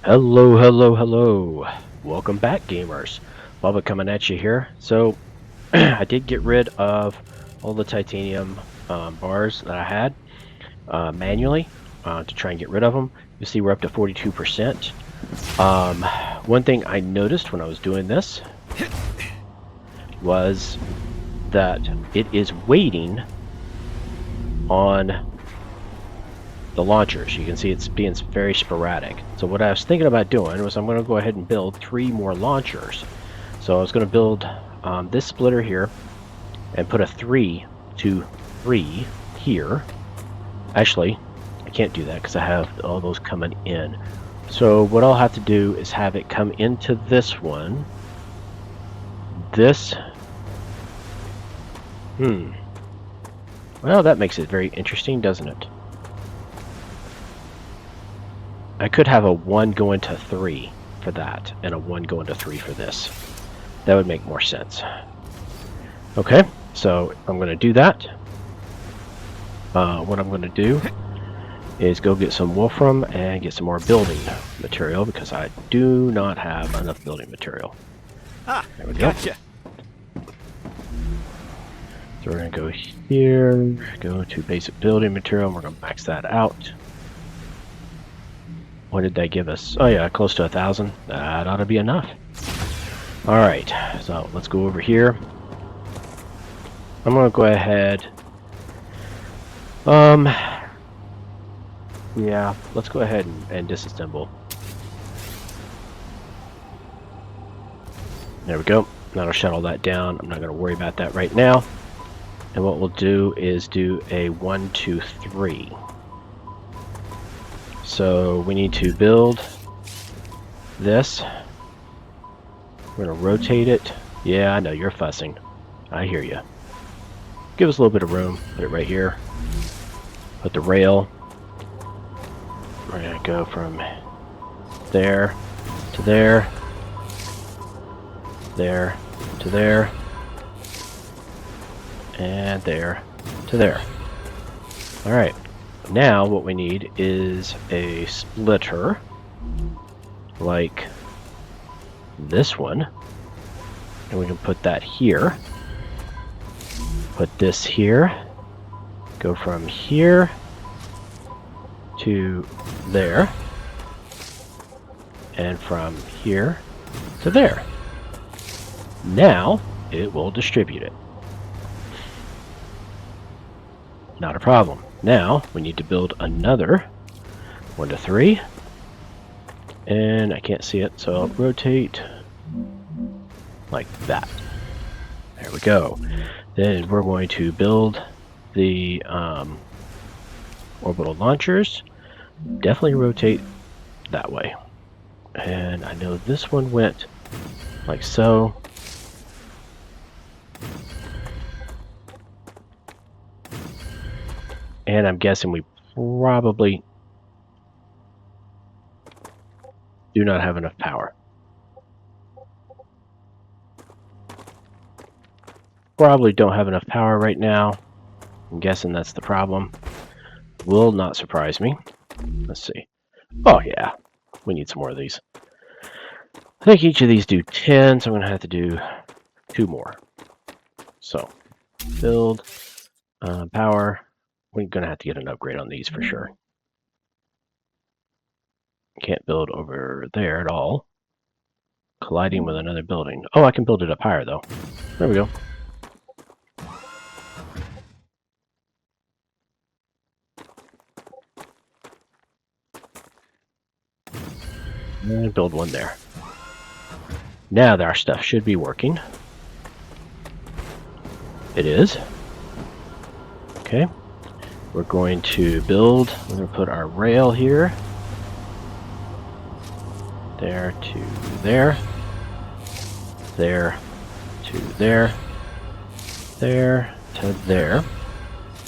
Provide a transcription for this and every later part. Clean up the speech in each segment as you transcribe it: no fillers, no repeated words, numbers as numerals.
Hello, hello, hello. Welcome back, gamers. Bubba coming at you here. So, I did get rid of all the titanium bars that I had manually to try and get rid of them. You see we're up to 42%. One thing I noticed when I was doing this was that it is waiting on the launchers. You can see it's being very sporadic. So what I was thinking about doing was I'm going to go ahead and build 3 more launchers. So I was going to build this splitter here and put a 3 to 3 here. Actually, I can't do that because I have all those coming in. So what I'll have to do is have it come into this one. This. Well, that makes it very interesting, doesn't it? I could have a 1 go into 3 for that, and a 1 go into 3 for this. That would make more sense. Okay, so I'm going to do that. What I'm going to do is go get some wolfram and get some more building material because I do not have enough building material. Ah, there we go. Gotcha. So we're going to go here, go to basic building material, and we're going to max that out. What did that give us? Oh yeah, close to 1,000. That ought to be enough. Alright, so let's go over here. I'm going to go ahead. Yeah, let's go ahead and disassemble. There we go. That'll shut all that down. I'm not going to worry about that right now. And what we'll do is do a 1, 2, 3. So we need to build this. We're going to rotate it. Yeah, I know, you're fussing. I hear you. Give us a little bit of room. Put it right here. Put the rail. We're going to go from there to there. There to there. And there to there. Alright. Now what we need is a splitter. Like this one. And we can put that here. Put this here. Go from here to there. And from here to there. Now it will distribute it. Not a problem. Now we need to build another 1 to 3. And I can't see it, so I'll rotate like that. There we go. Then we're going to build the orbital launchers. Definitely rotate that way. And I know this one went like so. And I'm guessing we probably do not have enough power. Probably don't have enough power right now. I'm guessing that's the problem. Will not surprise me. Let's see. Oh yeah, we need some more of these. I think each of these do 10, so I'm going to have to do 2 more. So, build, power. We're going to have to get an upgrade on these for sure. Can't build over there at all. Colliding with another building. Oh, I can build it up higher though. There we go. And build one there. Now our stuff should be working. It is. Okay. We're going to build, we're going to put our rail here. There to there. There to there. There to there.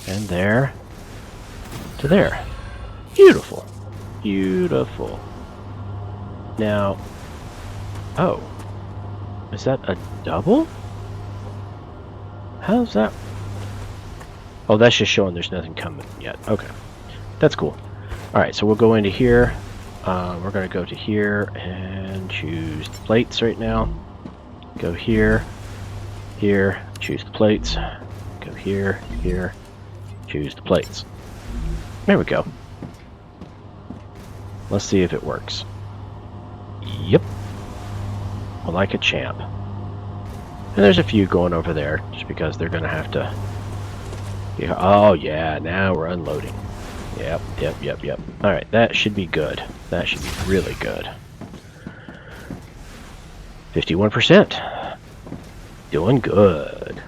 And there to there. Beautiful. Beautiful. Now, oh. Is that a double? How's that? Oh, that's just showing there's nothing coming yet. Okay. That's cool. Alright, so we'll go into here. We're going to go to here and choose the plates right now. Go here, here, choose the plates. Go here, here, choose the plates. There we go. Let's see if it works. Yep. Well, like a champ. And there's a few going over there, just because they're going to have to... Oh, yeah, now we're unloading. Yep. Alright, that should be good. That should be really good. 51%. Doing good.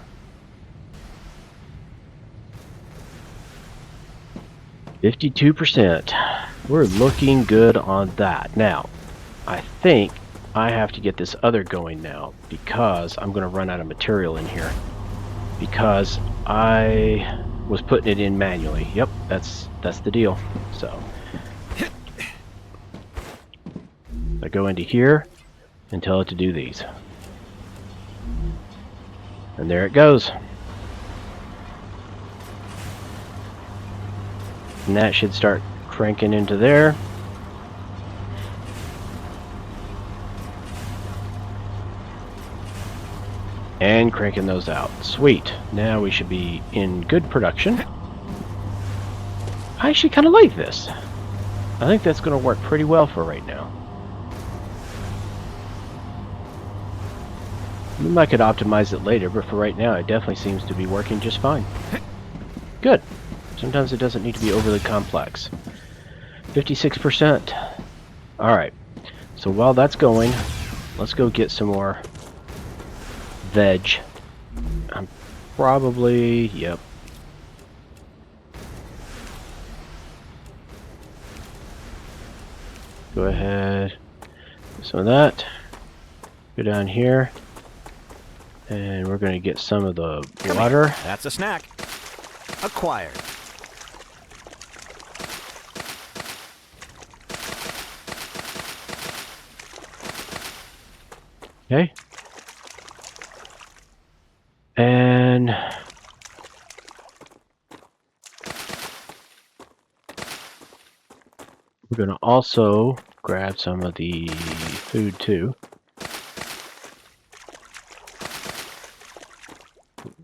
$52%. We're looking good on that. Now, I think I have to get this other going now because I'm going to run out of material in here. Because I was putting it in manually. Yep, that's the deal. So I go into here and tell it to do these. And there it goes. And that should start cranking into there. And cranking those out. Sweet. Now we should be in good production. I actually kind of like this. I think that's going to work pretty well for right now. I could optimize it later, but for right now it definitely seems to be working just fine. Good. Sometimes it doesn't need to be overly complex. 56%. Alright. So while that's going, let's go get some more veg. I'm probably... Yep. Go ahead. Some of that. Go down here. And we're going to get some of the water. That's a snack. Acquired. Okay. And we're going to also grab some of the food too.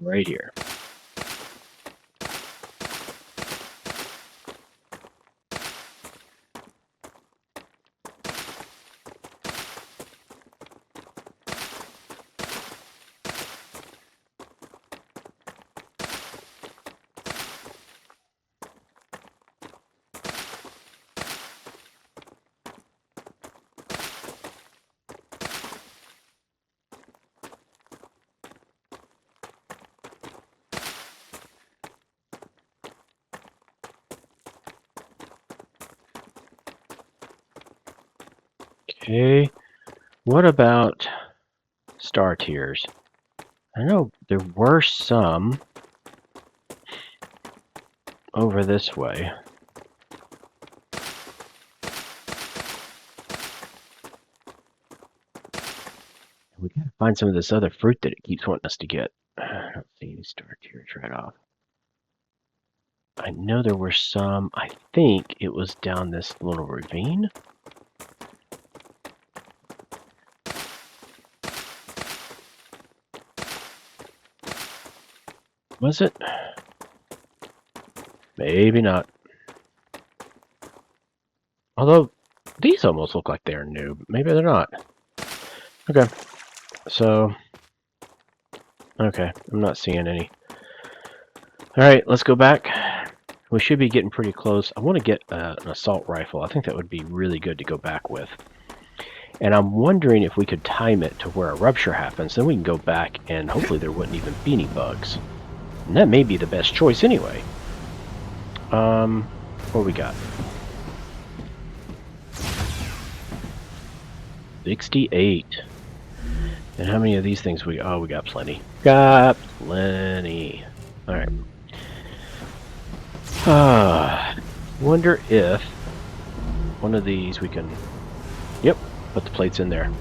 Right here. Okay, what about star tiers? I know there were some over this way. We gotta find some of this other fruit that it keeps wanting us to get. I don't see any star tiers right off. I know there were some. I think it was down this little ravine. Was it? Maybe not. Although, these almost look like they're new. Maybe they're not. Okay. So, okay. I'm not seeing any. Alright, let's go back. We should be getting pretty close. I want to get an assault rifle. I think that would be really good to go back with. And I'm wondering if we could time it to where a rupture happens. Then we can go back and hopefully there wouldn't even be any bugs. And that may be the best choice anyway. What we got? 68. And how many of these things we... Oh, we got plenty. Got plenty. Alright. Wonder if one of these we can... Yep, put the plates in there.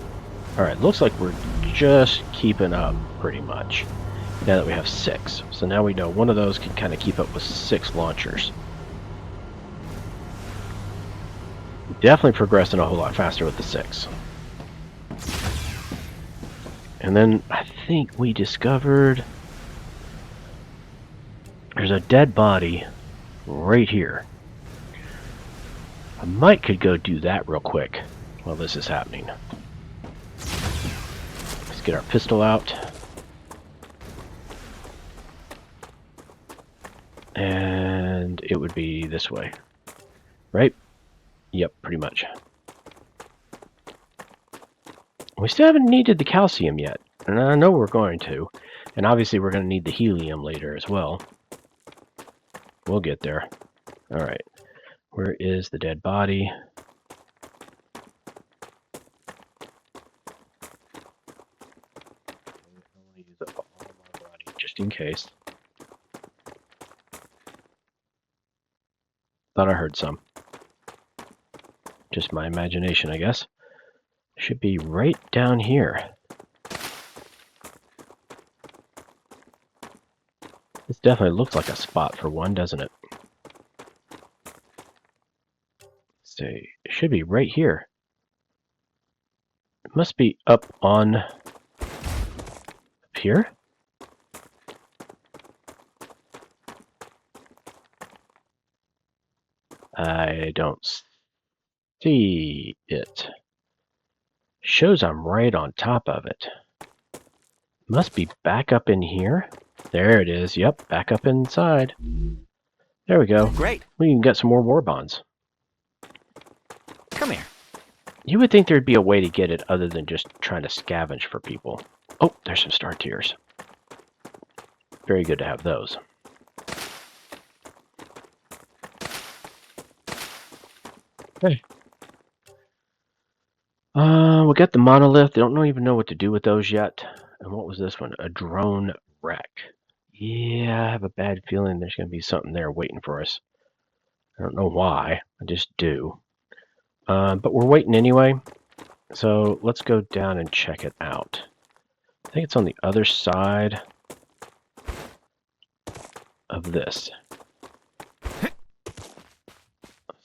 Alright, looks like we're just keeping up pretty much. Now that we have 6. So now we know one of those can kind of keep up with 6 launchers. definitely progressing a whole lot faster with the 6. And then I think we discovered there's a dead body right here. I might could go do that real quick while this is happening. Let's get our pistol out. And it would be this way. Right? Yep, pretty much. We still haven't needed the calcium yet. And I know we're going to. And obviously we're going to need the helium later as well. We'll get there. Alright. Where is the dead body? I'll use up all my body just in case. Thought I heard some. Just my imagination, I guess. Should be right down here. This definitely looks like a spot for one, doesn't it? Let's see. It should be right here. It must be up on... up here? I don't see it. Shows I'm right on top of it. Must be back up in here. There it is. Yep, back up inside. There we go. Great. We can get some more war bonds. Come here. You would think there'd be a way to get it other than just trying to scavenge for people. Oh, there's some star tears. Very good to have those. Okay. We got the monolith. I don't even know what to do with those yet. And what was this one? A drone wreck. Yeah, I have a bad feeling there's going to be something there waiting for us. I don't know why. I just do. But we're waiting anyway. So let's go down and check it out. I think it's on the other side of this. Let's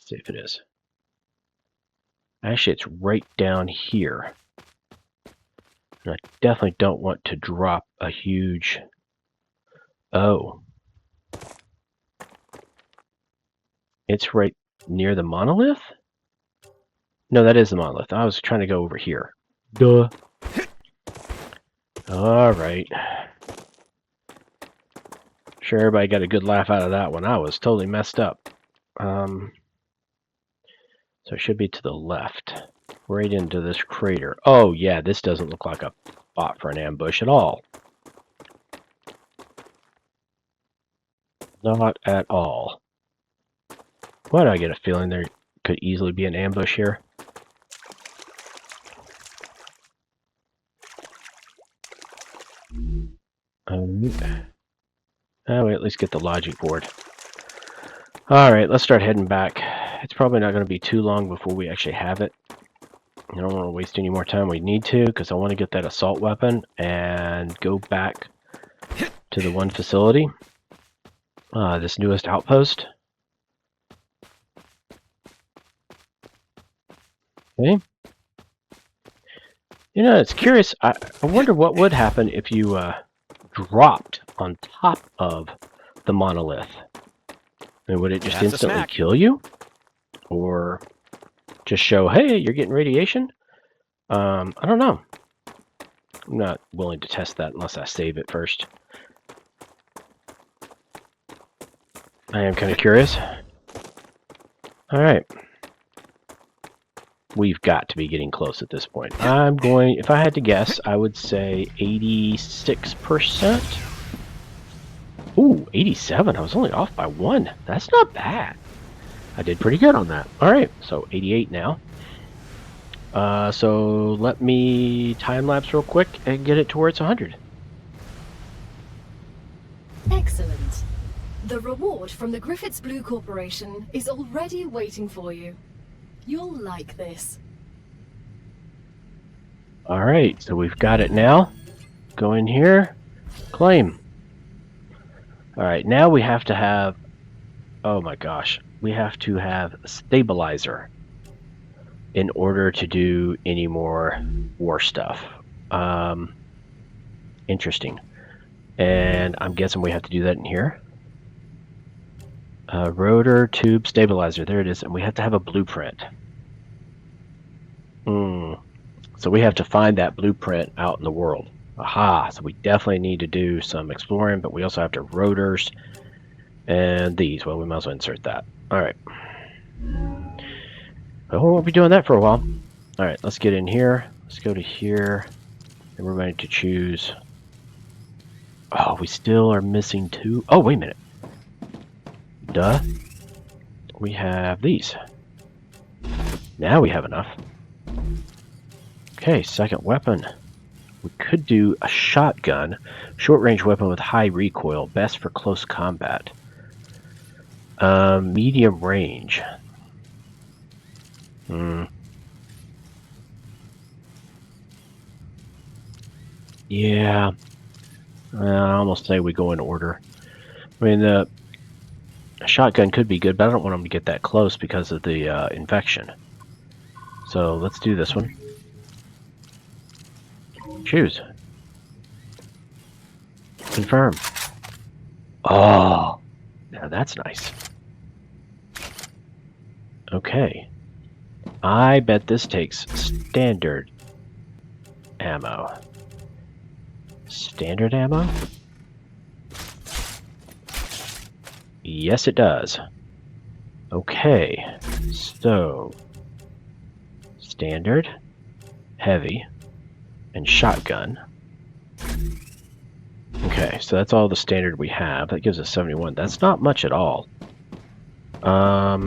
see if it is. Actually, it's right down here. And I definitely don't want to drop a huge... Oh. It's right near the monolith? No, that is the monolith. I was trying to go over here. Duh. Alright. Sure, everybody got a good laugh out of that one. I was totally messed up. So it should be to the left. Right into this crater. Oh, yeah, this doesn't look like a spot for an ambush at all. Not at all. Why do I get a feeling there could easily be an ambush here? Oh, we at least get the logic board. Alright, let's start heading back. It's probably not going to be too long before we actually have it. I don't want to waste any more time. We need to, because I want to get that assault weapon and go back to the one facility. This newest outpost. Okay. You know, it's curious. I wonder what would happen if you dropped on top of the monolith. I mean, would it just instantly kill you? Or just show, hey, you're getting radiation? I don't know. I'm not willing to test that unless I save it first. I am kind of curious. Alright. We've got to be getting close at this point. I'm going, if I had to guess, I would say 86%. Ooh, 87. I was only off by 1. That's not bad. I did pretty good on that. Alright, so 88 now. So let me time-lapse real quick and get it to where it's 100. Excellent. The reward from the Griffiths Blue Corporation is already waiting for you. You'll like this. Alright, so we've got it now. Go in here. Claim. Alright, now we have to have... Oh my gosh. We have to have a stabilizer. in order to do any more war stuff. Interesting. And I'm guessing we have to do that in here. Rotor tube stabilizer. There it is. And we have to have a blueprint. So we have to find that blueprint out in the world. Aha. So we definitely need to do some exploring, but we also have to rotors. And these. Well, we might as well insert that. Alright. Well, we won't be doing that for a while. Alright, let's get in here. Let's go to here. And we're going to choose... Oh, we still are missing 2. Oh, wait a minute. Duh. We have these. Now we have enough. Okay, second weapon. We could do a shotgun. Short-range weapon with high recoil. Best for close combat. Medium range. Yeah. I almost say we go in order. I mean, a shotgun could be good, but I don't want them to get that close because of the infection. So let's do this one. Choose. Confirm. Oh, now that's nice. Okay. I bet this takes standard ammo. Standard ammo? Yes, it does. Okay, so standard, heavy, and shotgun. Okay, so that's all the standard we have. That gives us 71. That's not much at all. How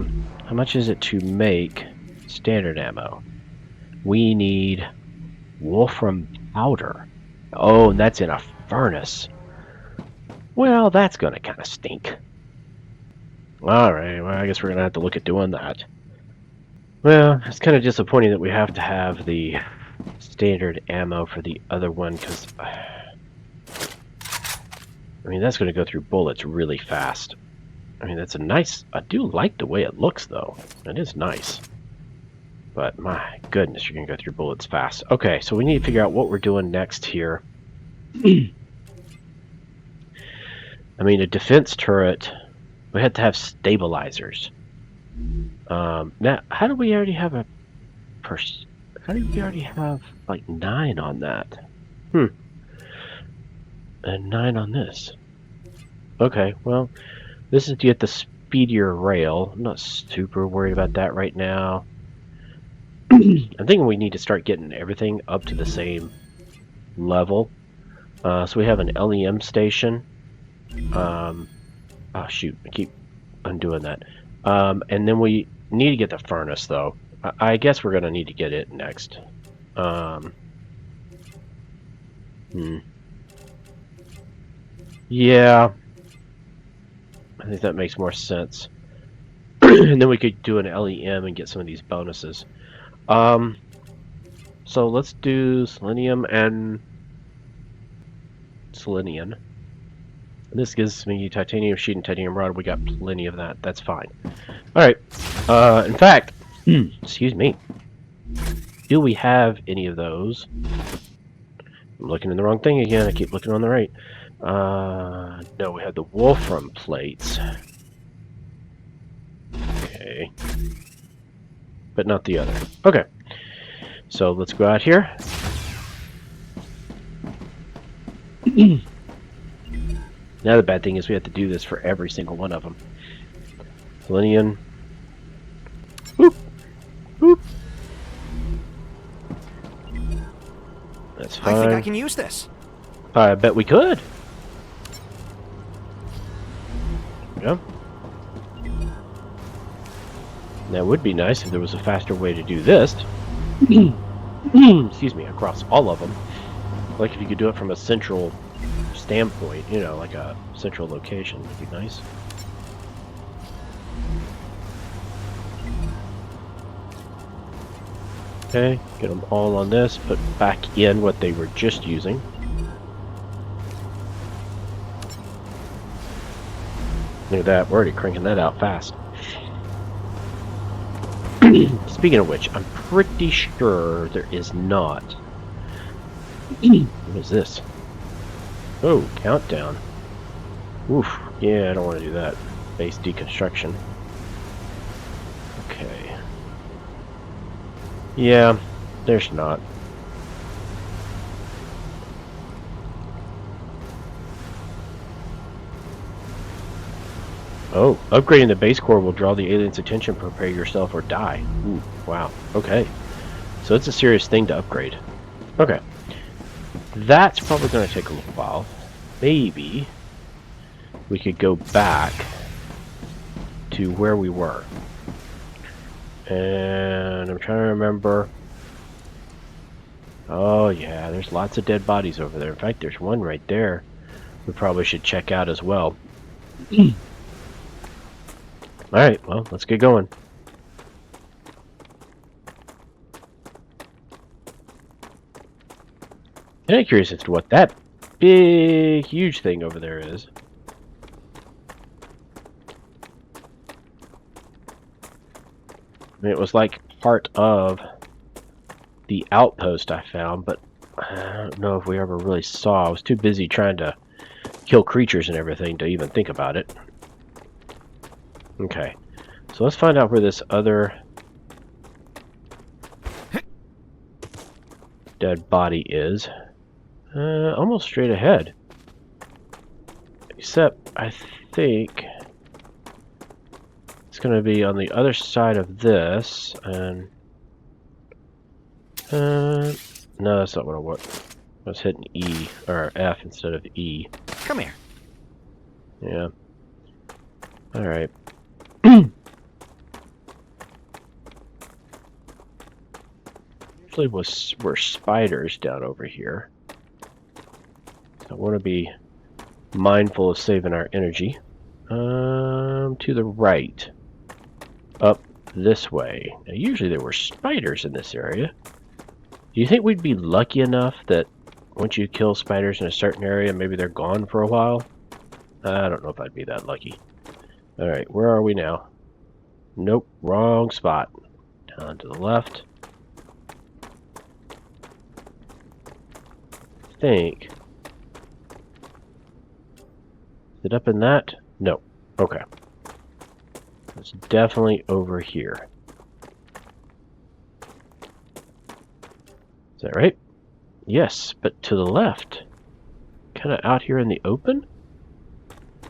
much is it to make standard ammo? We need wolfram powder. Oh, and that's in a furnace. Well, that's gonna kind of stink. Alright, well, I guess we're gonna have to look at doing that. Well, it's kind of disappointing that we have to have the standard ammo for the other one, because... I mean, that's gonna go through bullets really fast. I mean, that's a nice... I do like the way it looks, though. It is nice. But, my goodness, you're gonna go through bullets fast. Okay, so we need to figure out what we're doing next here. I mean, a defense turret... We had to have stabilizers. Now, how do we already have a... How do we already have, like, 9 on that? And 9 on this. Okay, well... This is to get the speedier rail. I'm not super worried about that right now. I'm thinking we need to start getting everything up to the same level. So we have an LEM station. Oh shoot, I keep undoing that. And then we need to get the furnace though. I guess we're going to need to get it next. Yeah. I think that makes more sense. And then we could do an LEM and get some of these bonuses. So let's do selenium and selenium. This gives me titanium sheet and titanium rod. We got plenty of that. That's fine. Alright. In fact, excuse me. Do we have any of those? I'm looking in the wrong thing again. I keep looking on the right. No, we have the wolfram plates. Okay. But not the other. Okay. So let's go out here. Now the bad thing is we have to do this for every single one of them. Selenium. Boop. Boop. That's fine. I think I can use this. I bet we could. Yeah. That would be nice if there was a faster way to do this. Excuse me, across all of them. Like if you could do it from a central standpoint, you know, like a central location would be nice. Okay, get them all on this, put back in what they were just using. Look at that, we're already cranking that out fast. Speaking of which, I'm pretty sure there is not. What is this? Oh, countdown. Oof. Yeah, I don't want to do that. Base deconstruction. Okay. Yeah, there's not. Oh, upgrading the base core will draw the alien's attention. Prepare yourself or die. Ooh, wow. Okay. So it's a serious thing to upgrade. Okay. That's probably going to take a little while. Maybe we could go back to where we were. And I'm trying to remember. Oh, yeah, there's lots of dead bodies over there. In fact, there's one right there we probably should check out as well. Alright, well, let's get going. I'm kind of curious as to what that big, huge thing over there is. I mean, it was like part of the outpost I found, but I don't know if we ever really saw. I was too busy trying to kill creatures and everything to even think about it. Okay, so let's find out where this other dead body is. Almost straight ahead. Except, I think it's going to be on the other side of this, and no, that's not what I want. I was hitting E, or F instead of E. Come here. Yeah. Alright. Usually were spiders down over here. So I want to be mindful of saving our energy. To the right. Up this way. Now, usually there were spiders in this area. Do you think we'd be lucky enough that once you kill spiders in a certain area, maybe they're gone for a while? I don't know if I'd be that lucky. Alright, where are we now? Nope, wrong spot. Down to the left. I think. Is it up in that? No. Okay. It's definitely over here. Is that right? Yes, but to the left. Kind of out here in the open?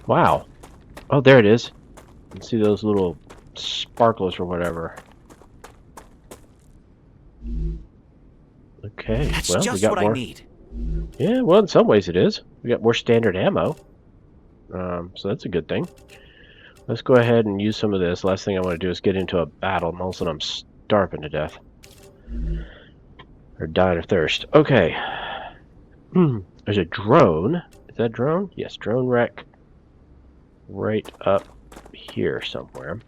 Wow. Oh, there it is. You can see those little sparkles or whatever. Okay, That's well, just we got what more. I need. Yeah, well, in some ways it is. We got more standard ammo. So that's a good thing. Let's go ahead and use some of this. Last thing I want to do is get into a battle, and all of a sudden I'm starving to death. Or dying of thirst. Okay. There's a drone. Is that a drone? Yes, drone wreck. Right up here somewhere.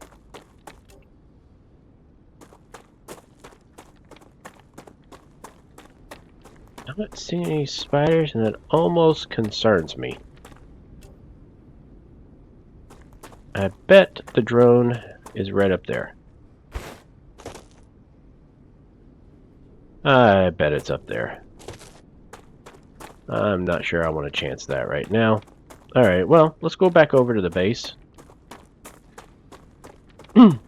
I'm not seeing any spiders, and that almost concerns me. I bet the drone is right up there. I bet it's up there. I'm not sure I want to chance that right now. Alright, well, let's go back over to the base. Or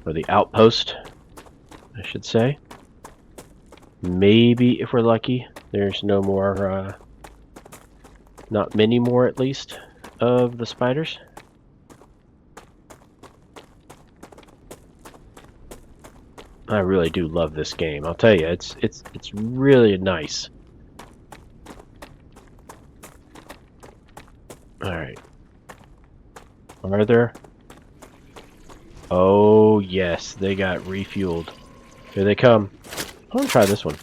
the outpost, I should say. Maybe, if we're lucky, there's no more, not many more at least, of the spiders. I really do love this game. I'll tell you, it's really nice. Alright. Are there? Oh, yes. They got refueled. Here they come. I want to try this one.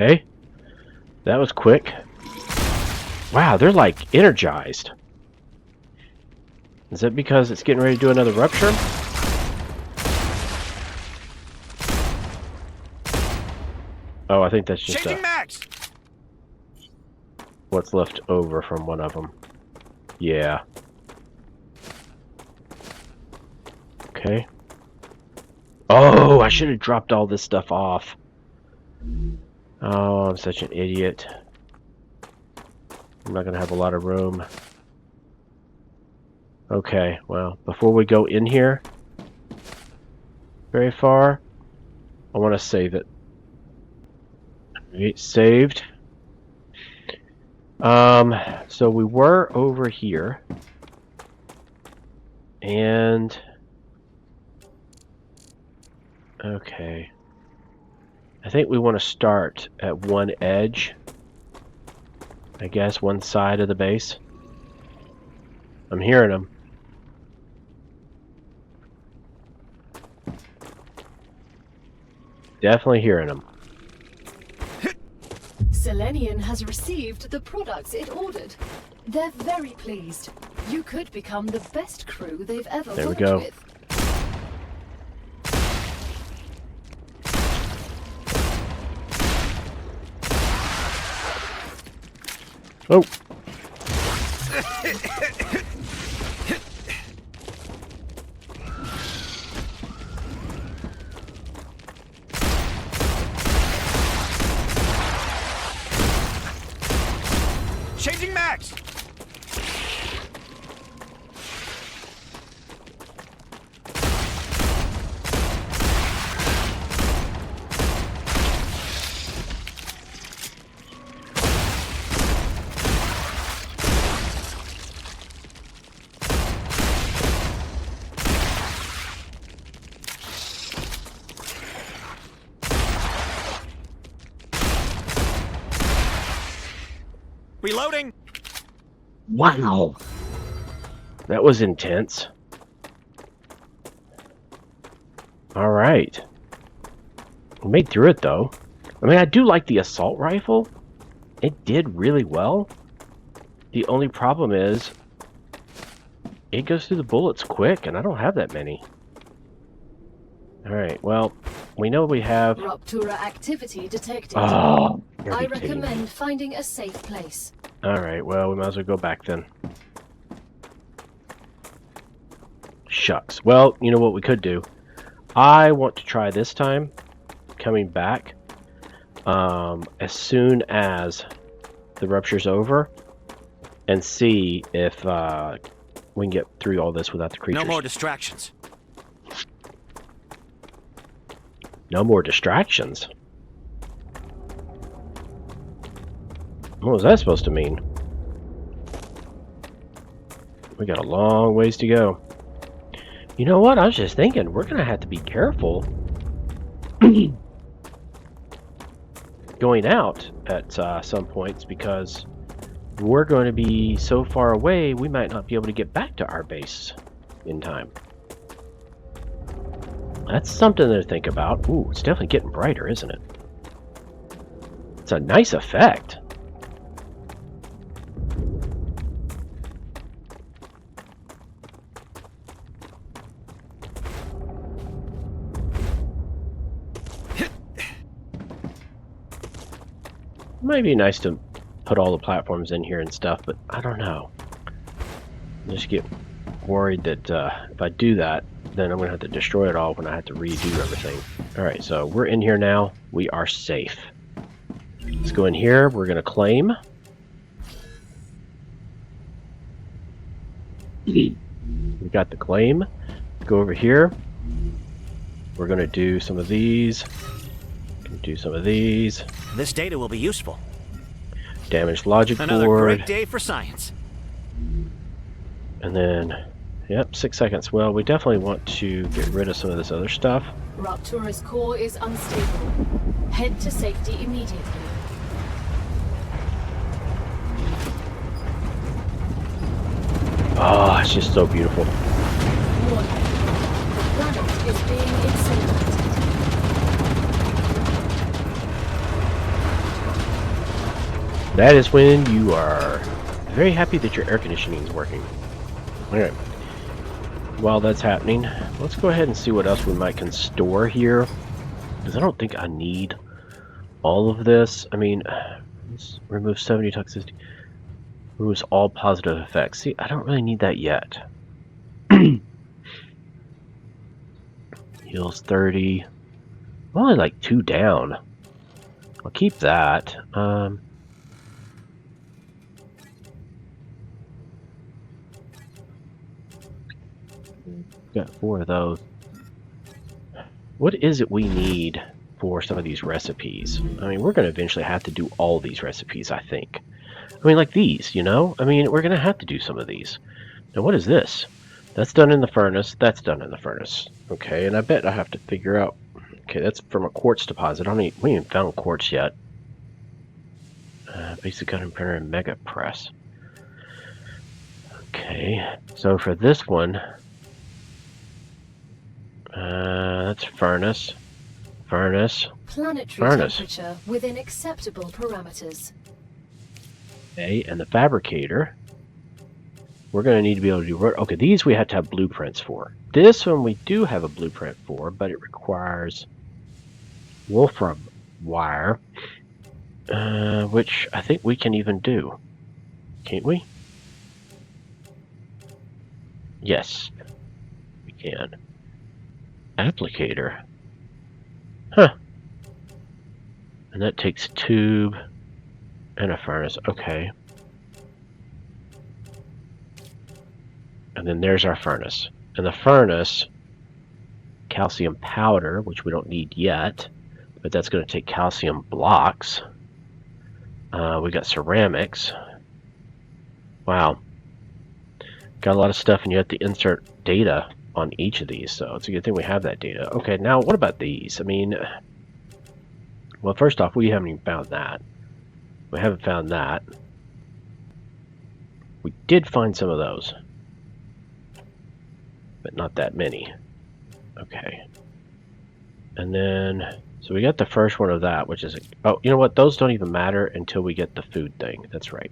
Okay. That was quick. Wow, they're like energized. Is that because it's getting ready to do another rupture? Oh, I think that's just Changing max. what's left over from one of them. Yeah. Okay. Oh, I should have dropped all this stuff off. Oh, I'm such an idiot. I'm not going to have a lot of room. Okay, well, before we go in here very far, I want to save it. Right, saved. So we were over here. And... okay. I think we want to start at one edge. I guess one side of the base. I'm hearing them. Definitely hearing them. Selenian has received the products it ordered. They're very pleased. You could become the best crew they've ever There we worked go. with. Oh! Changing max. Reloading. Wow! That was intense. Alright. We made through it, though. I mean, I do like the assault rifle. It did really well. The only problem is, it goes through the bullets quick, and I don't have that many. Alright, well, we know we have... Ruptura activity detected. Oh, I recommend finding a safe place. Alright, well, we might as well go back then. Shucks. Well, you know what we could do? I want to try this time, coming back, as soon as the rupture's over, and see if we can get through all this without the creatures. No more distractions. No more distractions? What was that supposed to mean? We got a long ways to go. You know what? I was just thinking, we're going to have to be careful going out at some points, because we're going to be so far away, we might not be able to get back to our base in time. That's something to think about. Ooh, it's definitely getting brighter, isn't it? It's a nice effect. Might be nice to put all the platforms in here and stuff, but I don't know. I just get worried that if I do that, then I'm going to have to destroy it all when I have to redo everything. Alright, so we're in here now. We are safe. Let's go in here. We're going to claim. We got the claim. Go over here. We're going to do some of these. Do some of these. This data will be useful. Damaged logic Another board. great day for science. And then, yep, 6 seconds. Well, we definitely want to get rid of some of this other stuff. Ruptura's core is unstable. Head to safety immediately. Oh, it's just so beautiful. Warning. The planet is being incinerated. That is when you are very happy that your air conditioning is working. Alright. While that's happening, let's go ahead and see what else we might can store here. Because I don't think I need all of this. I mean, let's remove 70 toxicity. Removes all positive effects. See, I don't really need that yet. Heals 30. I'm only like 2 down. I'll keep that. Got 4 of those. What is it we need for some of these recipes? I mean, we're going to eventually have to do all these recipes, I think. I mean, like these, you know? I mean, we're going to have to do some of these. Now, what is this? That's done in the furnace. That's done in the furnace. Okay, and I bet I have to figure out... Okay, that's from a quartz deposit. We haven't found quartz yet. Basic cutting printer and mega press. Okay, so for this one... that's furnace. Furnace. Planetary temperature within acceptable parameters. Okay, and the fabricator. We're going to need to be able to do... Okay, these we have to have blueprints for. This one we do have a blueprint for, but it requires wolfram wire, which I think we can even do. Can't we? Yes, we can. Applicator. Huh. And that takes a tube and a furnace. Okay. And then there's our furnace. And the furnace, calcium powder, which we don't need yet, but that's going to take calcium blocks. We got ceramics. Wow. Got a lot of stuff, and you have to insert data on each of these, so it's a good thing we have that data. Okay, now what about these? I mean, well, first off, we haven't even found that. We haven't found that. We did find some of those, but not that many. Okay. And then, so we got the first one of that, which is, oh, you know what? Those don't even matter until we get the food thing. That's right.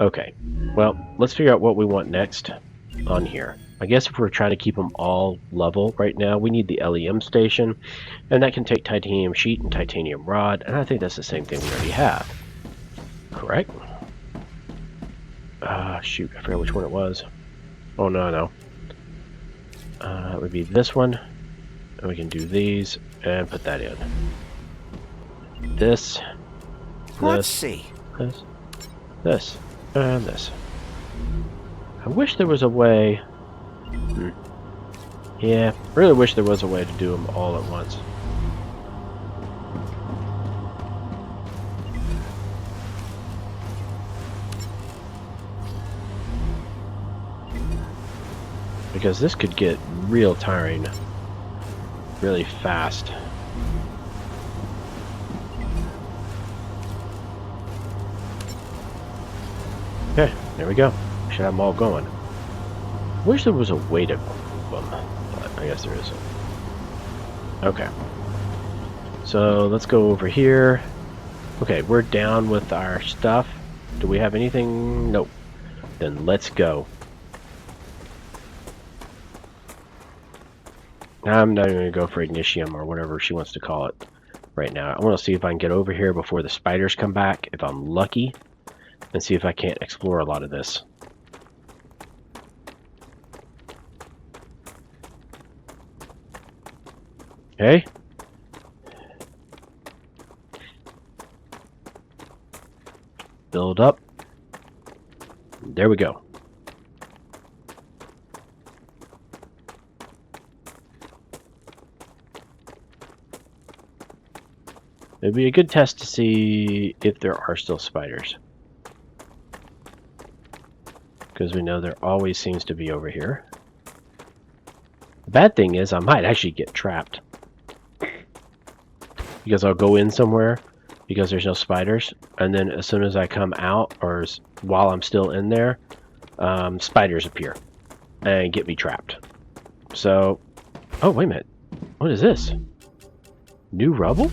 Okay. Well, let's figure out what we want next on here. I guess if we're trying to keep them all level right now, we need the LEM station, and that can take titanium sheet and titanium rod, and I think that's the same thing we already have. Correct? Shoot, I forgot which one it was. Oh, no. It would be this one, and we can do these, and put that in. This. Let's see. This, and this. I wish there was a way... Yeah, really wish there was a way to do them all at once. Because this could get real tiring really fast. Okay, there we go. Should have them all going. Wish there was a way to group them, but I guess there isn't. Okay. So let's go over here. Okay, we're down with our stuff. Do we have anything? Nope. Then let's go. I'm not even going to go for Ignitium or whatever she wants to call it right now. I want to see if I can get over here before the spiders come back, if I'm lucky, and see if I can't explore a lot of this. Okay. Build up. There we go. It'd be a good test to see if there are still spiders. Because we know there always seems to be over here. The bad thing is I might actually get trapped. Because I'll go in somewhere because there's no spiders, and then as soon as I come out, or while I'm still in there, spiders appear and get me trapped. So, oh wait a minute, what is this? New rubble?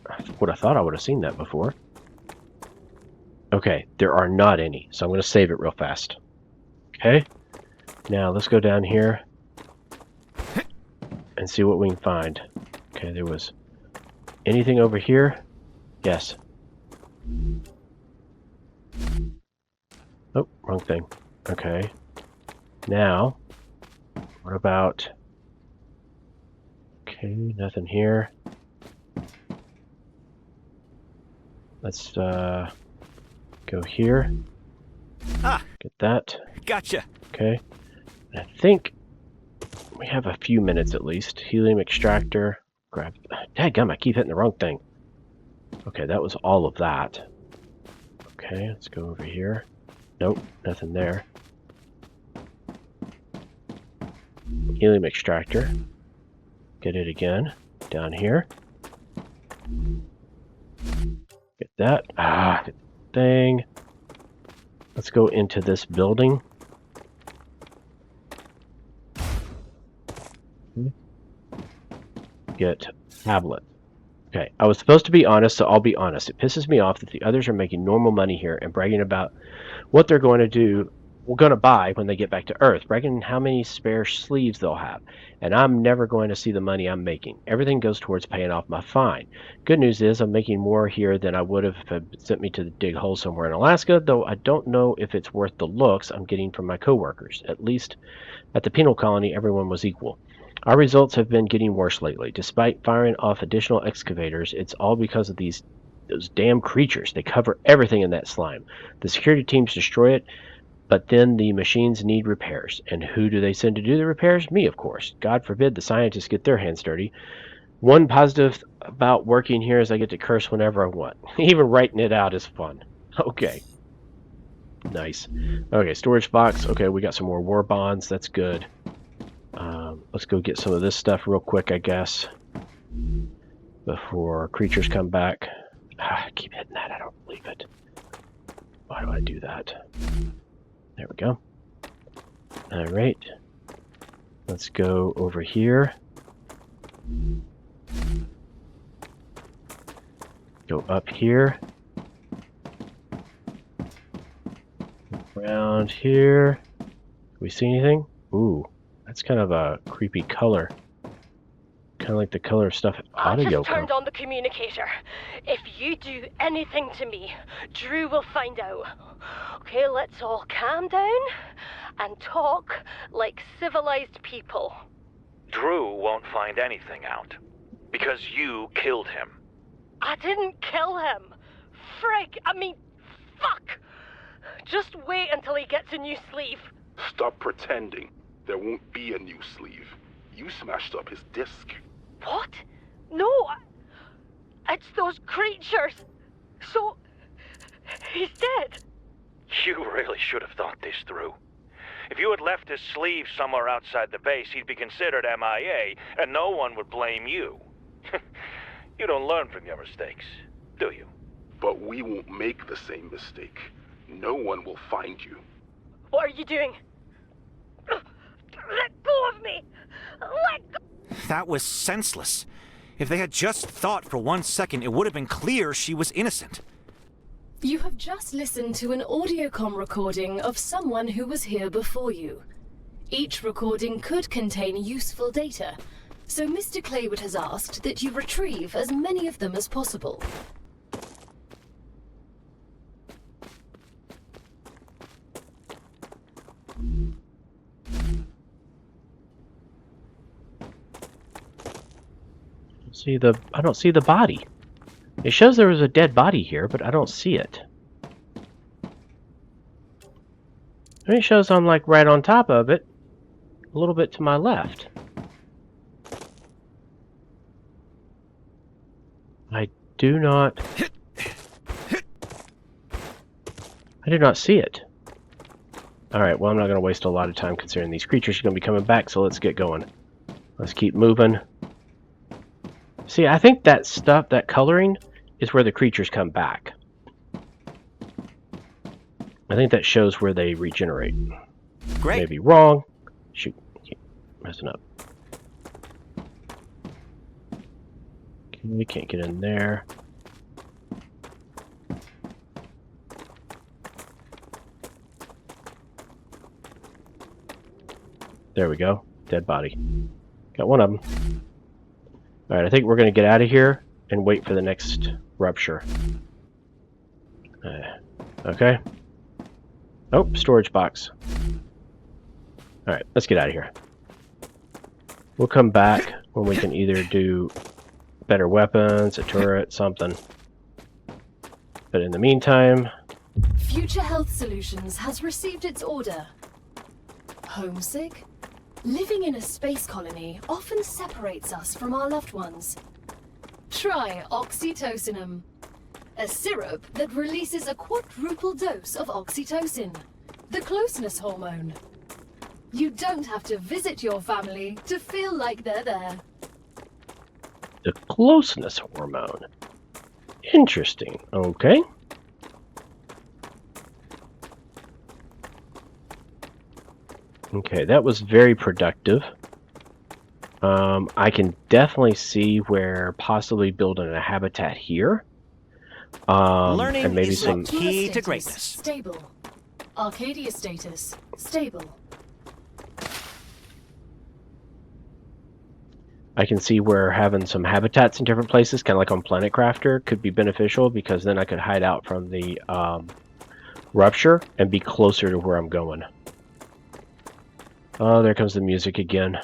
I would have thought I would have seen that before. Okay, there are not any, so I'm going to save it real fast. Okay, now let's go down here and see what we can find. Okay, there was anything over here? Yes. Oh, wrong thing. Okay. Now, what about... Okay, nothing here. Let's go here. Ah, Get that. gotcha. Okay. And I think we have a few minutes at least. Helium extractor. Grab. Dadgum, I keep hitting the wrong thing. Okay, that was all of that. Okay, let's go over here. Nope, nothing there. Helium extractor. Get it again. Down here. Get that. Ah, get the thing. Let's go into this building. Get tablet. Okay, I was supposed to be honest, so I'll be honest. It pisses me off that the others are making normal money here and bragging about what they're going to do, we're going to buy when they get back to Earth, bragging how many spare sleeves they'll have. And I'm never going to see the money I'm making. Everything goes towards paying off my fine. Good news is I'm making more here than I would have if it sent me to the dig hole somewhere in Alaska, though I don't know if it's worth the looks I'm getting from my coworkers. At least at the penal colony, everyone was equal. Our results have been getting worse lately. Despite firing off additional excavators, it's all because of those damn creatures. They cover everything in that slime. The security teams destroy it, but then the machines need repairs. And who do they send to do the repairs? Me, of course. God forbid the scientists get their hands dirty. One positive about working here is I get to curse whenever I want. Even writing it out is fun. Okay. Nice. Okay, storage box. Okay, we got some more war bonds. That's good. Let's go get some of this stuff real quick, I guess, before creatures come back. I keep hitting that. I don't believe it. Why do I do that? There we go. All right. Let's go over here. Go up here. Around here. Do we see anything? Ooh. That's kind of a creepy color. Kind of like the color of stuff out I of just Yoko. turned on the communicator. If you do anything to me, Drew will find out. Okay, let's all calm down and talk like civilized people. Drew won't find anything out. Because you killed him. I didn't kill him. Fuck. Just wait until he gets a new sleeve. Stop pretending. There won't be a new sleeve. You smashed up his disc. What? No, it's those creatures. So, he's dead. You really should have thought this through. If you had left his sleeve somewhere outside the base, he'd be considered MIA, and no one would blame you. You don't learn from your mistakes, do you? But we won't make the same mistake. No one will find you. What are you doing? Let go of me! Let go! That was senseless. If they had just thought for 1 second, it would have been clear she was innocent. You have just listened to an audiocom recording of someone who was here before you. Each recording could contain useful data, so Mr. Claywood has asked that you retrieve as many of them as possible. I don't see the body. It shows there was a dead body here, but I don't see it. And it shows I'm like right on top of it, a little bit to my left. I do not see it. Alright, well I'm not going to waste a lot of time considering these creatures are going to be coming back, so let's get going. Let's keep moving. See, I think that stuff, that coloring, is where the creatures come back. I think that shows where they regenerate. Great. Maybe wrong. Shoot, keep messing up. Okay, can't get in there. There we go. Dead body. Got one of them. Alright, I think we're going to get out of here and wait for the next rupture. Okay. Oh, storage box. Alright, let's get out of here. We'll come back when we can either do better weapons, a turret, something. But in the meantime... Future Health Solutions has received its order. Homesick? Living in a space colony often separates us from our loved ones. Try oxytocinum, a syrup that releases a quadruple dose of oxytocin, the closeness hormone. You don't have to visit your family to feel like they're there. The closeness hormone. Interesting. Okay. Okay, that was very productive. I can definitely see where possibly building a habitat here. Learning and maybe is some the key to Status, greatness. Stable. Arcadia status. Stable. I can see where having some habitats in different places, kind of like on Planet Crafter, could be beneficial because then I could hide out from the rupture and be closer to where I'm going. Oh, there comes the music again.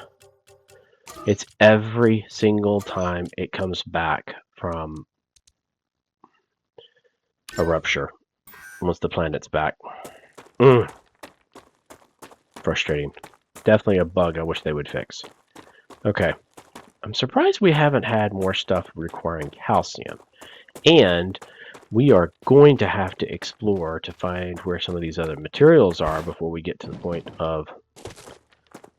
It's every single time it comes back from a rupture once the planet's back. Frustrating. Definitely a bug I wish they would fix. Okay. I'm surprised we haven't had more stuff requiring calcium. And we are going to have to explore to find where some of these other materials are before we get to the point of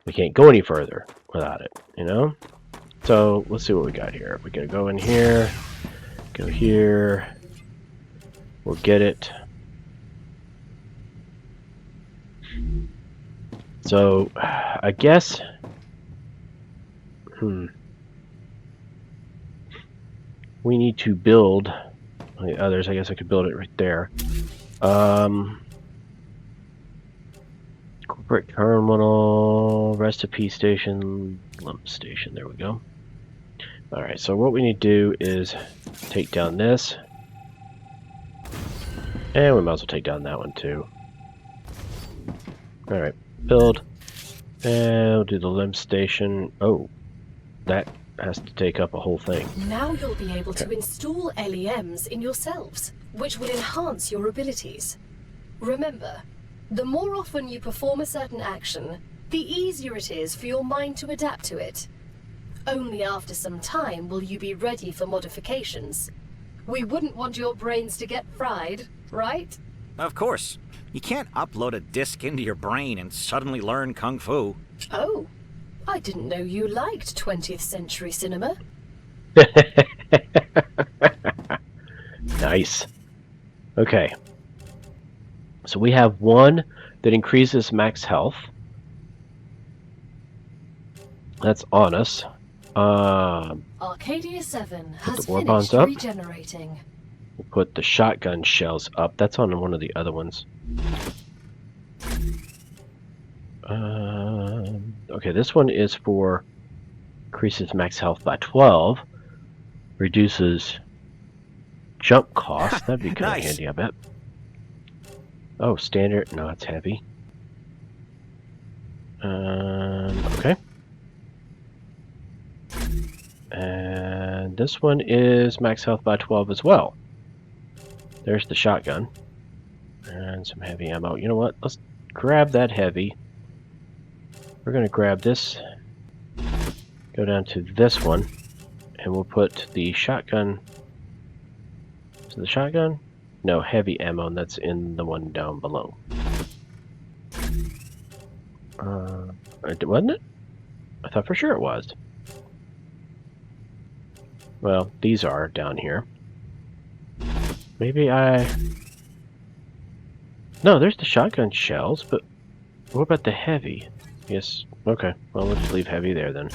we can't go any further without it, you know? So let's see what we got here. We're going to go in here, go here, we'll get it. So I guess, we need to build the others. I guess I could build it right there. Corporate terminal, recipe station, lump station. There we go. Alright, so what we need to do is take down this. And we might as well take down that one too. Alright, build. And we'll do the limb station. Oh, that has to take up a whole thing. Now you'll be able to install LEMs in yourselves, which will enhance your abilities. Remember, the more often you perform a certain action, the easier it is for your mind to adapt to it. Only after some time will you be ready for modifications. We wouldn't want your brains to get fried, right? Of course. You can't upload a disc into your brain and suddenly learn Kung Fu. Oh, I didn't know you liked 20th century cinema. Nice. Okay. So we have one that increases max health. That's on us. Arcadia 7 has the war finished bonds up. regenerating. We'll put the shotgun shells up. That's on one of the other ones. Okay, this one is for increases max health by 12. Reduces jump cost. That'd be kind Nice. of handy, I bet. Oh, standard. No, it's heavy. Okay. And this one is max health by 12 as well. There's the shotgun. And some heavy ammo. You know what? Let's grab that heavy. We're going to grab this. Go down to this one. And we'll put the shotgun. Is it the shotgun? No, heavy ammo, and that's in the one down below. Wasn't it? I thought for sure it was. Well, these are down here. Maybe I... No, there's the shotgun shells, but what about the heavy? Yes, okay. Well, we'll just leave heavy there then.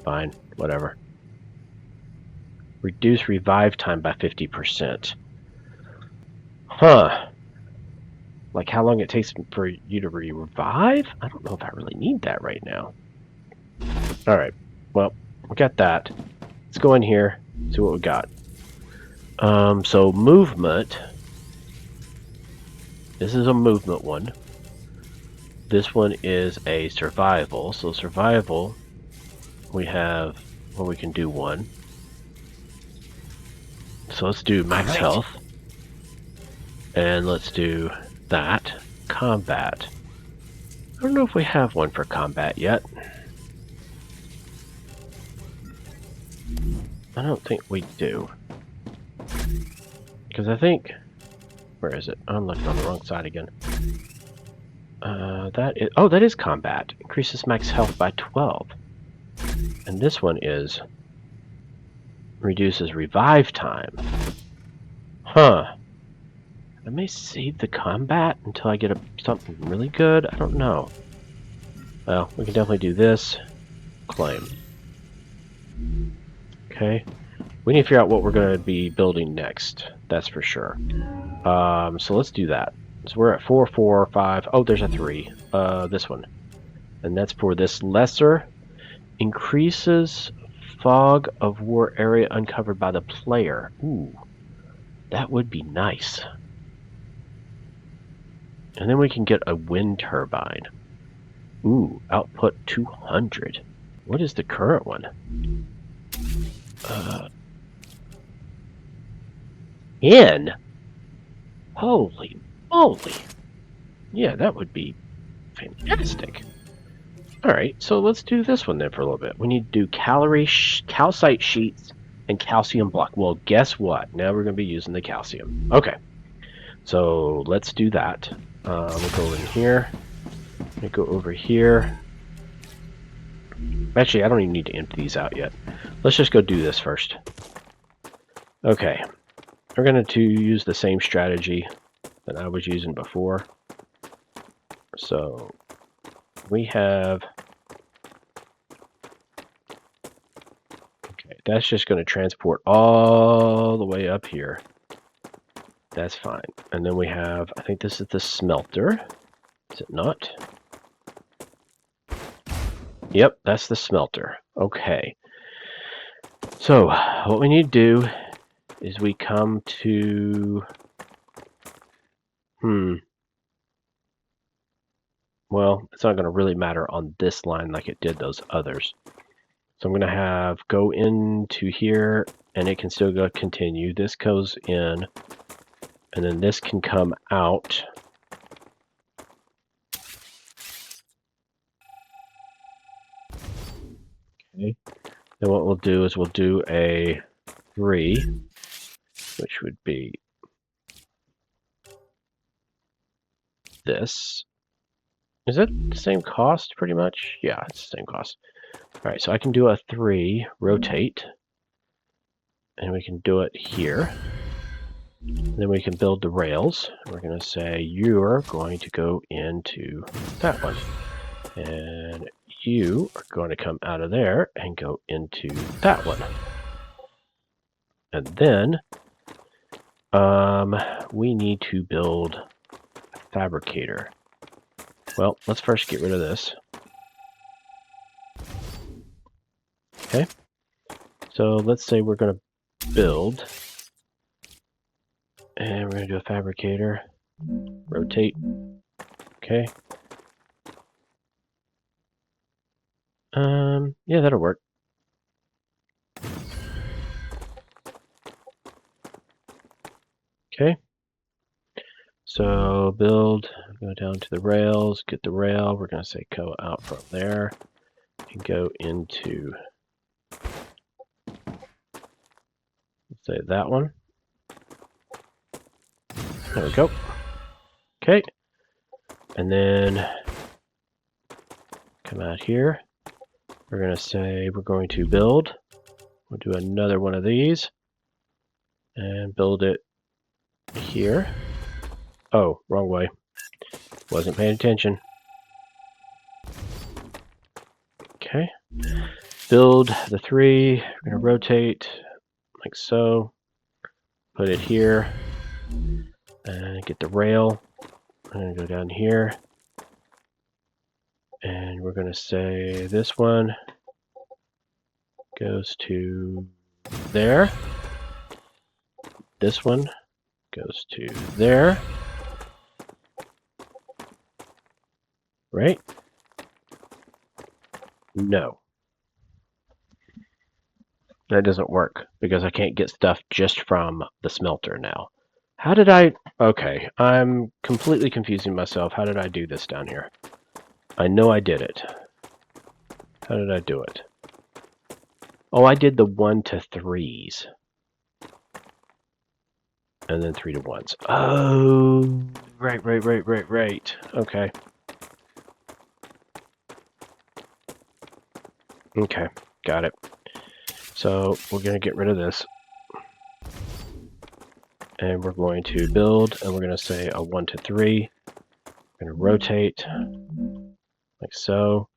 Fine, whatever. Reduce revive time by 50%. Huh. Like how long it takes for you to revive? I don't know if I really need that right now. Alright, well, we got that. Let's go in here, see what we got. So movement. This is a movement one. This one is a survival. So survival, we have, well, we can do one. So let's do max Alright. health. And let's do that. Combat. I don't know if we have one for combat yet. I don't think we do. Because I think... Where is it? I'm looking on the wrong side again. That is... Oh, that is combat. Increases max health by 12. And this one is... Reduces revive time. Huh. I may save the combat until I get something really good. I don't know. Well, we can definitely do this. Claim. Okay. We need to figure out what we're going to be building next. That's for sure. So let's do that. So we're at 4, 4, 5. Oh, there's a 3. This one. And that's for this lesser. Increases fog of war area uncovered by the player. Ooh. That would be nice. And then we can get a wind turbine. Ooh, output 200. What is the current one? In? Holy moly. Yeah, that would be fantastic. Alright, so let's do this one then for a little bit. We need to do calcite sheets and calcium block. Well, guess what? Now we're going to be using the calcium. Okay, so let's do that. We'll go in here. We'll go over here. Actually, I don't even need to empty these out yet. Let's just go do this first. Okay. We're going to use the same strategy that I was using before. So, we have... Okay, that's just going to transport all the way up here. That's fine. And then we have, I think this is the smelter. Is it not? Yep, that's the smelter. Okay. So, what we need to do is we come to... Well, it's not going to really matter on this line like it did those others. So I'm going to have go into here, and it can still go continue. This goes in, and then this can come out. Okay. Then what we'll do is we'll do a 3, which would be this. Is it the same cost, pretty much? Yeah, it's the same cost. Alright, so I can do a 3, rotate, and we can do it here. And then we can build the rails. We're going to say you're going to go into that one. And you are going to come out of there and go into that one. And then we need to build a fabricator. Well, let's first get rid of this. Okay. So let's say we're going to build. And we're going to do a fabricator. Rotate. Okay. Yeah, that'll work. Okay. So build, go down to the rails, get the rail. We're going to say go out from there and go into, let's say that one. There we go. Okay. And then come out here. We're going to say we're going to build. We'll do another one of these and build it here. Oh, wrong way. Wasn't paying attention. Okay. Build the 3. We're going to rotate like so. Put it here. And get the rail. I'm going to go down here. And we're going to say this one goes to there. This one goes to there. Right? No. That doesn't work because I can't get stuff just from the smelter now. How did I... Okay, I'm completely confusing myself. How did I do this down here? I know I did it. How did I do it? Oh, I did the 1 to 3s. And then 3 to 1s. Oh, right. Okay. Okay, got it. So we're going to get rid of this. And we're going to build, and we're going to say a 1 to 3. We're going to rotate, like so.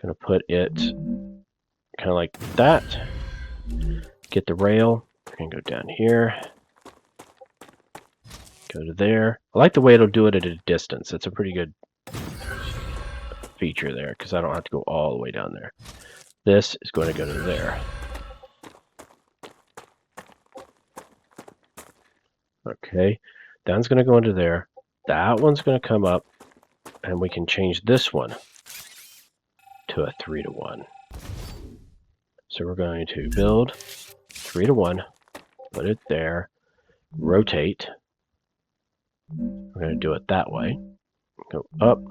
Going to put it kind of like that. Get the rail. We're going to go down here. Go to there. I like the way it'll do it at a distance. It's a pretty good feature there, because I don't have to go all the way down there. This is going to go to there. Okay, that one's going to go into there. That one's going to come up, and we can change this one to a 3 to 1. So we're going to build 3 to 1, put it there, rotate. We're going to do it that way. Go up,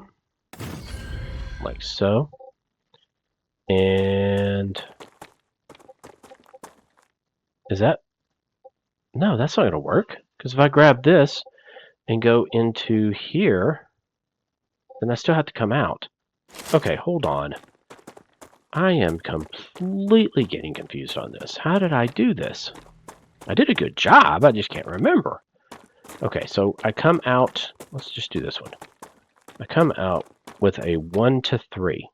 like so. And is that... No, that's not going to work. Because if I grab this and go into here, then I still have to come out. Okay, hold on. I am completely getting confused on this. How did I do this? I did a good job, I just can't remember. Okay, so I come out, let's just do this one. I come out with a 1 to 3.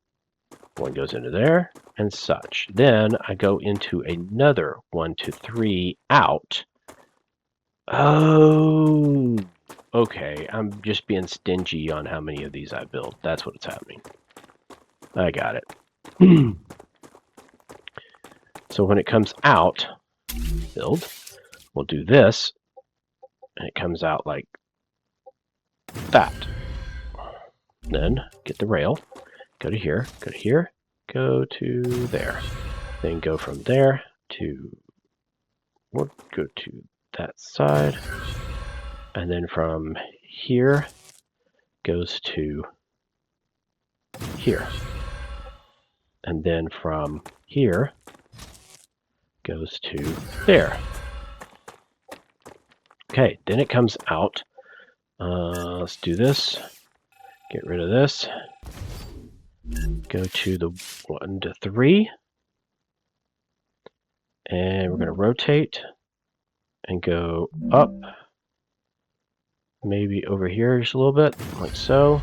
One goes into there, and such. Then I go into another 1 to 3 out. Oh, okay. I'm just being stingy on how many of these I build. That's what it's happening. I got it. So when it comes out, build, we'll do this, and it comes out like that. Then get the rail, go to here, go to there. Then go from there to, we'll go to that side. And then from here goes to here. And then from here goes to there. Okay, then it comes out. Let's do this. Get rid of this. Go to the 1 to 3. And we're going to rotate and go up. Maybe over here just a little bit, like so.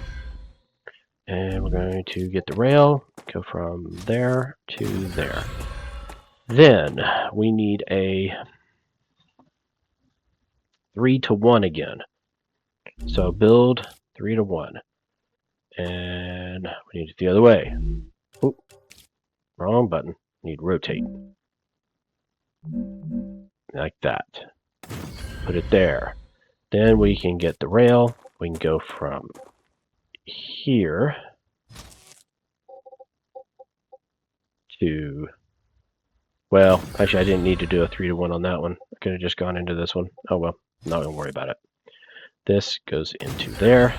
And we're going to get the rail, go from there to there. Then we need a 3 to 1 again. So build 3 to 1. And we need it the other way. Oop, wrong button. Need rotate. Like that. Put it there. Then we can get the rail. We can go from here to... Well, actually I didn't need to do a 3 to 1 on that one. I could have just gone into this one. Oh well, not gonna worry about it. This goes into there.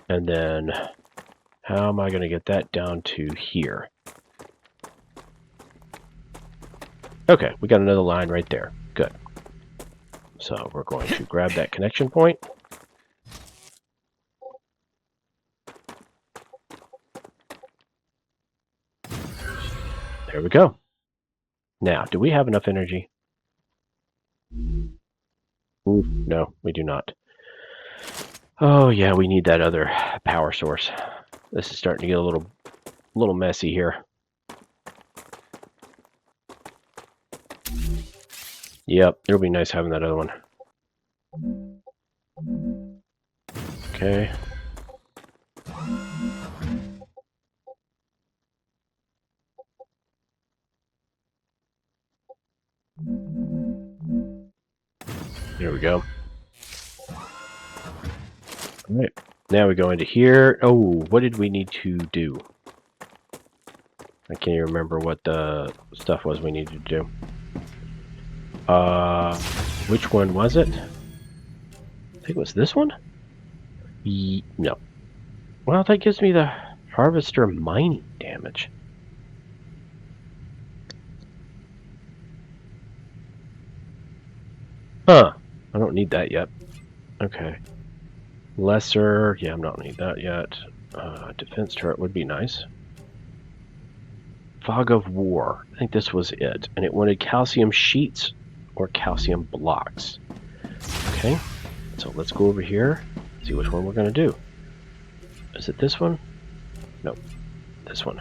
And then how am I going to get that down to here? Okay, we got another line right there. Good. So we're going to grab that connection point. There we go. Now, do we have enough energy? Ooh, no, we do not. Oh yeah, we need that other power source. This is starting to get a little messy here. Yep, it'll be nice having that other one. Okay. There we go. Alright. Now we go into here. Oh, what did we need to do? I can't even remember what the stuff was we needed to do. Which one was it? I think it was this one? No. Well, that gives me the harvester mining damage. Huh. I don't need that yet. Okay. Lesser. Yeah, I'm not need that yet. Defense turret would be nice. Fog of War. I think this was it. And it wanted calcium sheets or calcium blocks. Okay. So let's go over here. See which one we're going to do. Is it this one? Nope. This one.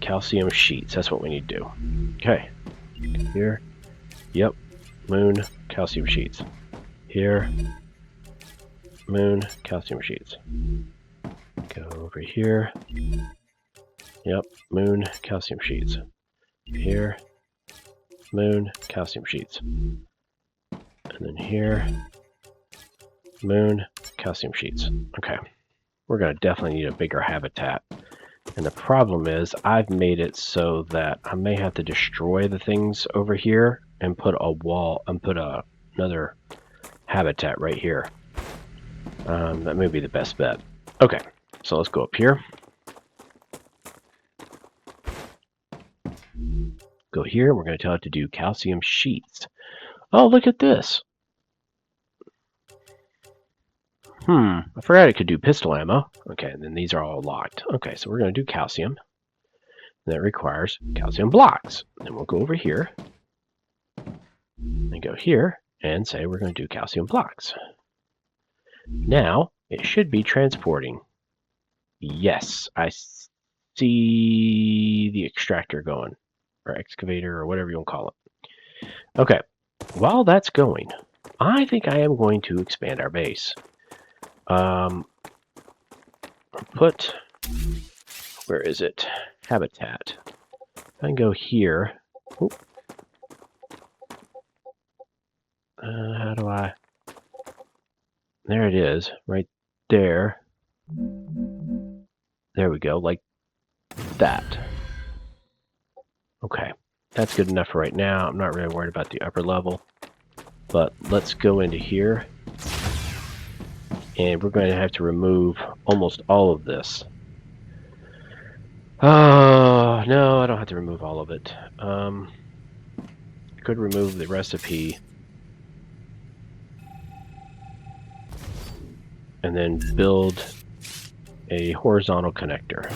Calcium sheets. That's what we need to do. Okay. Here. Yep. Moon. Calcium sheets. Here. Moon. Calcium sheets. Go over here. Yep. Moon. Calcium sheets. Here. Moon. Calcium sheets. And then here. Moon. Calcium sheets. Okay. We're going to definitely need a bigger habitat. And the problem is I've made it so that I may have to destroy the things over here and put a wall and put another habitat right here. That may be the best bet. Okay, so let's go up here. Go here. We're going to tell it to do calcium sheets. Oh, look at this. I forgot it could do pistol ammo. Okay, and then these are all locked. Okay, so we're going to do calcium. That requires calcium blocks. Then we'll go over here. And go here and say we're going to do calcium blocks. Now, it should be transporting. Yes, I see the extractor going. Or excavator, or whatever you want to call it. Okay, while that's going, I think I am going to expand our base. Put, where is it? Habitat. I can go here. Oop. How do I? There it is, right there. There we go, like that. Okay, that's good enough for right now. I'm not really worried about the upper level. But let's go into here. And we're going to have to remove almost all of this. Oh, no, I don't have to remove all of it. I could remove the recipe. And then build a horizontal connector.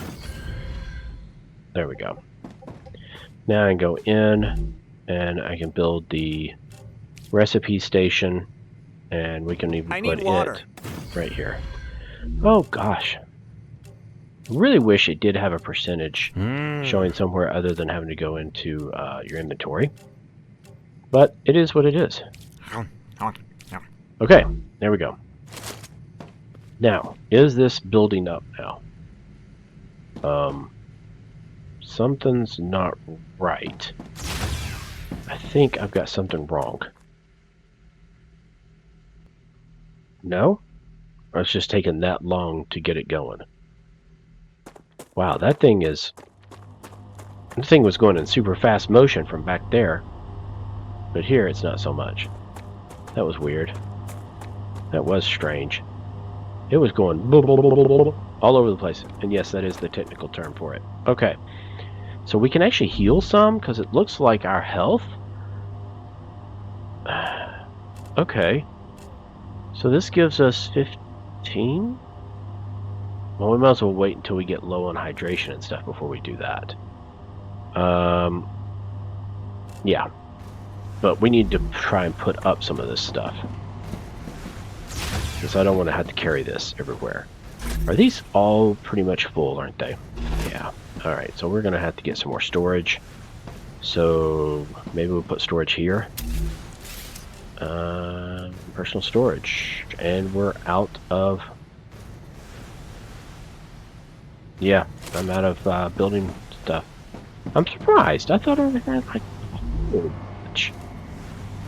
There we go. Now I can go in and I can build the recipe station, and we can even put it right here. Oh gosh. I really wish it did have a percentage showing somewhere other than having to go into your inventory. But it is what it is. Okay, there we go. Now, is this building up now? Something's not right. I think I've got something wrong. No? Or it's just taking that long to get it going. Wow, that thing was going in super fast motion from back there. But here it's not so much. That was weird. That was strange. It was going all over the place. And yes, that is the technical term for it. Okay. So we can actually heal some because it looks like our health. Okay. So this gives us 15? Well, we might as well wait until we get low on hydration and stuff before we do that. Yeah. But we need to try and put up some of this stuff. Because I don't want to have to carry this everywhere. Are these all pretty much full, aren't they? Yeah. Alright, so we're going to have to get some more storage. So maybe we'll put storage here. Personal storage. And we're out of Yeah, I'm out of building stuff. I'm surprised. I thought I had like a whole bunch.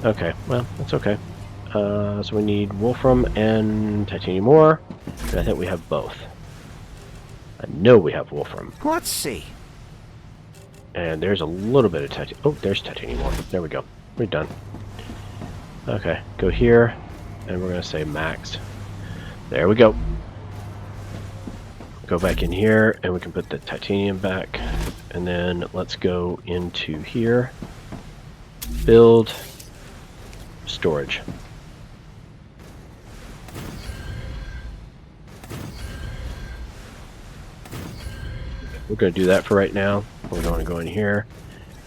Okay, well, that's okay. So we need wolfram and titanium ore, and I think we have both. I know we have wolfram. Let's see. And there's a little bit of titanium. Oh, there's titanium ore. There we go. We're done. Okay, go here, and we're going to say max. There we go. Go back in here, and we can put the titanium back. And then let's go into here. Build. Storage. We're going to do that for right now. We're going to go in here.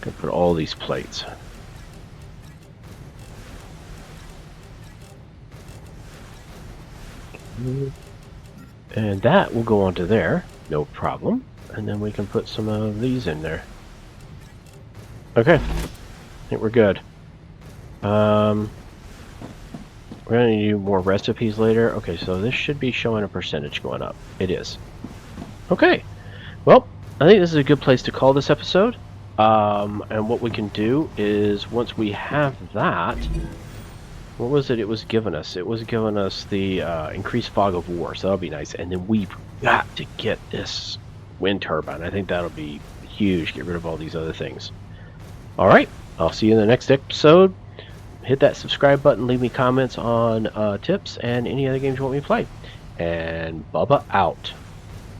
Going to put all these plates. And that will go onto there, no problem. And then we can put some of these in there. Okay, I think we're good. We're gonna do more recipes later. Okay, so this should be showing a percentage going up. It is. Okay, well, I think this is a good place to call this episode. And what we can do is, once we have that, what was it was giving us? It was giving us the increased fog of war, so that'll be nice. And then we've got to get this wind turbine. I think that'll be huge. Get rid of all these other things. All right, I'll see you in the next episode. Hit that subscribe button. Leave me comments on tips and any other games you want me to play. And Bubba out.